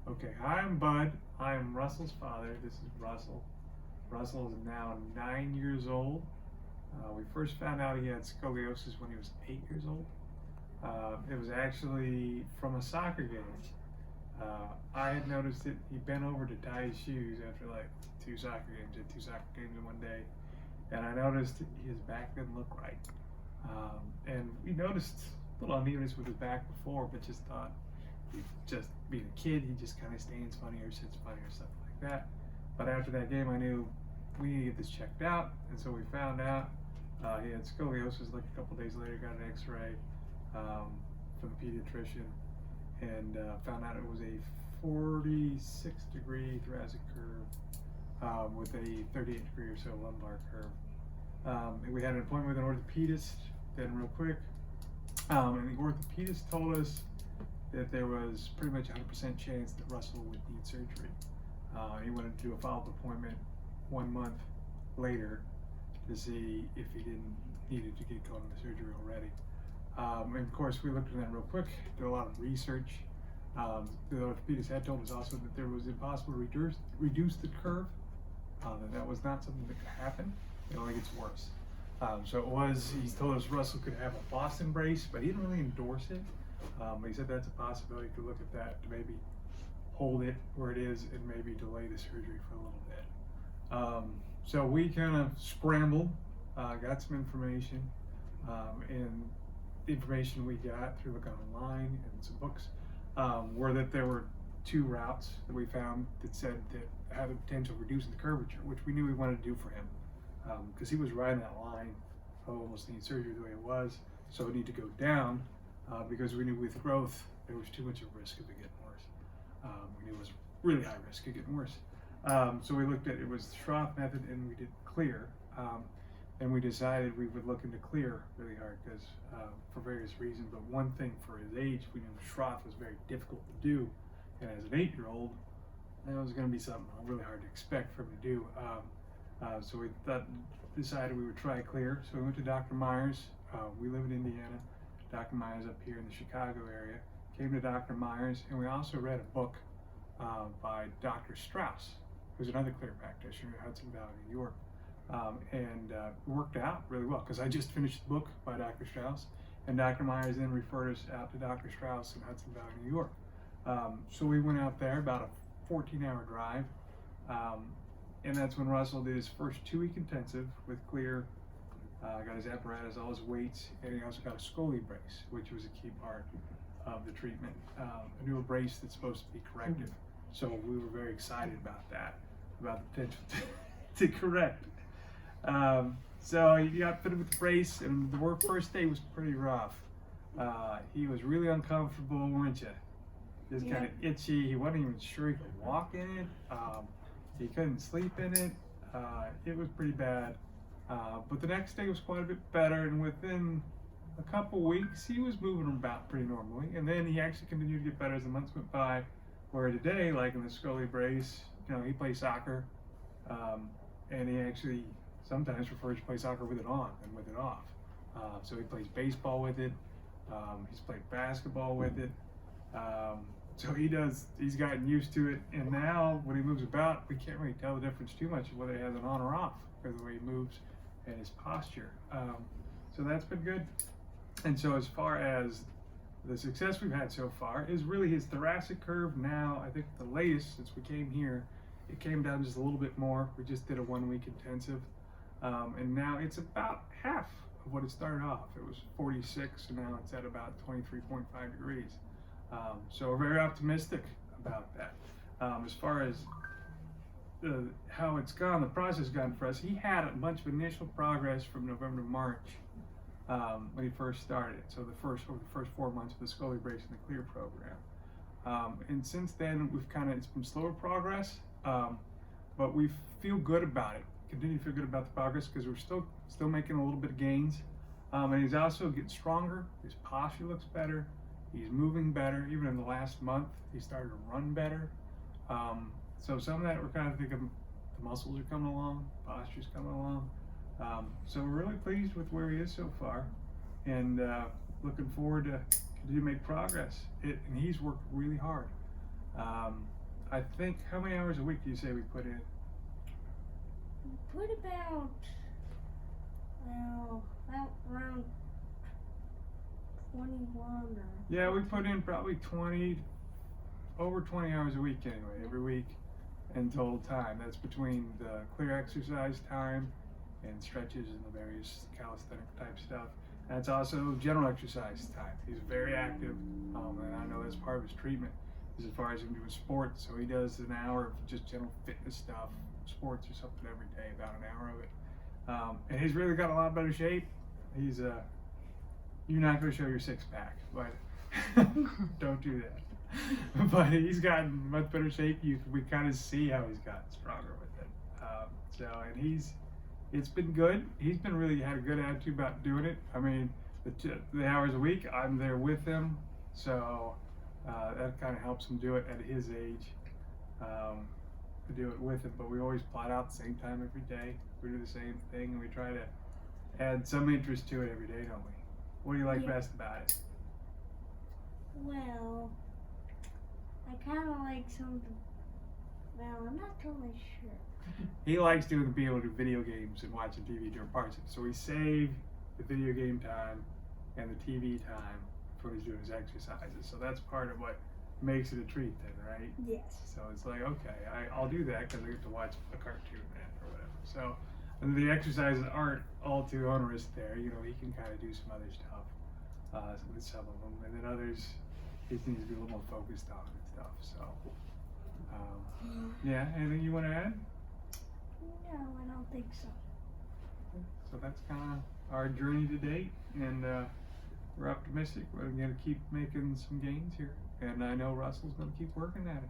Okay, hi, I'm Bud. I'm Russell's father. This is Russell. Russell is now 9 years old. We first found out he had scoliosis when he was 8 years old. It was actually from a soccer game. I had noticed it. He bent over to tie his shoes after like two soccer games. He had two soccer games in one day, and I noticed his back didn't look right. And we noticed a little unevenness with his back before, but just thought he just being a kid, he just kind of stands funny or sits funny or something like that. But after that game, I knew we need to get this checked out, and so we found out he had scoliosis. Like a couple days later, got an X-ray from the pediatrician, and found out it was a 46-degree thoracic curve with a 38-degree or so lumbar curve. And we had an appointment with an orthopedist then real quick, and the orthopedist told us that there was pretty much 100% chance that Russell would need surgery. He wanted to do a follow-up appointment 1 month later to see if he needed to get going with surgery already. And of course, we looked at that real quick, did a lot of research. The orthopedist had told us also that there was impossible to reduce the curve, that was not something that could happen. It only gets worse. So it was, he told us Russell could have a Boston brace, but he didn't really endorse it. But he said that's a possibility. Could look at that to maybe hold it where it is and maybe delay the surgery for a little bit. So we kind of scrambled, got some information, and the information we got through looking online and some books were that there were two routes that we found that said that had the potential of reducing the curvature, which we knew we wanted to do for him, because he was right in that line of almost needing surgery the way it was. So it needed to go down. Because we knew with growth there was too much of a risk of it getting worse. We knew it was really high risk of getting worse. So we looked at it was the Schroth method, and we did clear. And we decided we would look into clear really hard because for various reasons. But one thing, for his age, we knew Schroth was very difficult to do, and as an 8-year-old, that was going to be something really hard to expect for him to do. So we decided we would try clear. So we went to Dr. Myers. We live in Indiana. Dr. Myers up here in the Chicago area, came to Dr. Myers, and we also read a book by Dr. Strauss, who's another clear practitioner in Hudson Valley, New York, and worked out really well because I just finished the book by Dr. Strauss, and Dr. Myers then referred us out to Dr. Strauss in Hudson Valley, New York. So we went out there, about a 14-hour drive, and that's when Russell did his first 2-week intensive with clear. Got his apparatus, all his weights, and he also got a Scoli brace, which was a key part of the treatment. A new brace that's supposed to be corrective. So we were very excited about that, about the potential to correct. So he got fitted with the brace, and the first day was pretty rough. He was really uncomfortable, weren't you? Just kind of itchy. He wasn't even sure he could walk in it. He couldn't sleep in it. It was pretty bad. But the next day was quite a bit better, and within a couple weeks he was moving about pretty normally, and then he actually continued to get better as the months went by, where today, like in the Scoli brace, he plays soccer, and he actually sometimes prefers to play soccer with it on than with it off. So he plays baseball with it, he's played basketball with it, so he's gotten used to it, and now when he moves about, we can't really tell the difference too much of whether he has it on or off because of the way he moves and his posture. So that's been good. And so as far as the success we've had so far is really his thoracic curve. Now, I think the latest since we came here, it came down just a little bit more. We just did a 1-week intensive. And now it's about half of what it started off. It was 46, and now it's at about 23.5 degrees. So we're very optimistic about that. As far as how it's gone, the process has gone for us. He had a bunch of initial progress from November to March when he first started. So over the first 4 months of the Scoli brace and the clear program. And since then, it's been slower progress, but we feel good about it. Continue to feel good about the progress because we're still making a little bit of gains. And he's also getting stronger. His posture looks better. He's moving better. Even in the last month, he started to run better. So some of that we're kind of thinking the muscles are coming along, posture's coming along. So we're really pleased with where he is so far, and looking forward to continue to make progress. And he's worked really hard. I think, how many hours a week do you say we put in? Put about around 21 or. Yeah, we put in probably 20, over 20 hours a week anyway, every week in total time. That's between the clear exercise time and stretches and the various calisthenic type stuff. That's also general exercise time. He's very active, and I know that's part of his treatment is as far as him doing sports. So he does an hour of just general fitness stuff, sports or something every day, about an hour of it. And he's really got a lot better shape. He's you're not going to show your six pack, but don't do that. But he's gotten much better shape. We kind of see how he's gotten stronger with it. And it's been good. He's been really had a good attitude about doing it. I mean, the hours a week, I'm there with him, so that kind of helps him do it at his age. To do it with him, but we always plot out the same time every day. We do the same thing, and we try to add some interest to it every day, don't we? What do you like best about it? Well, I kind of like something. Well, I'm not totally sure. He likes being able to do video games and watching TV during parts of it. So we save the video game time and the TV time for when he's doing his exercises. So that's part of what makes it a treat then, right? Yes. So it's like, okay, I'll do that because I get to watch a cartoon then or whatever. So and the exercises aren't all too onerous there. You know, he can kind of do some other stuff with some of them. And then others, he needs to be a little more focused on and stuff. So, yeah, anything you want to add? No, I don't think so. So that's kind of our journey to date, and we're optimistic. We're going to keep making some gains here, and I know Russell's going to keep working at it.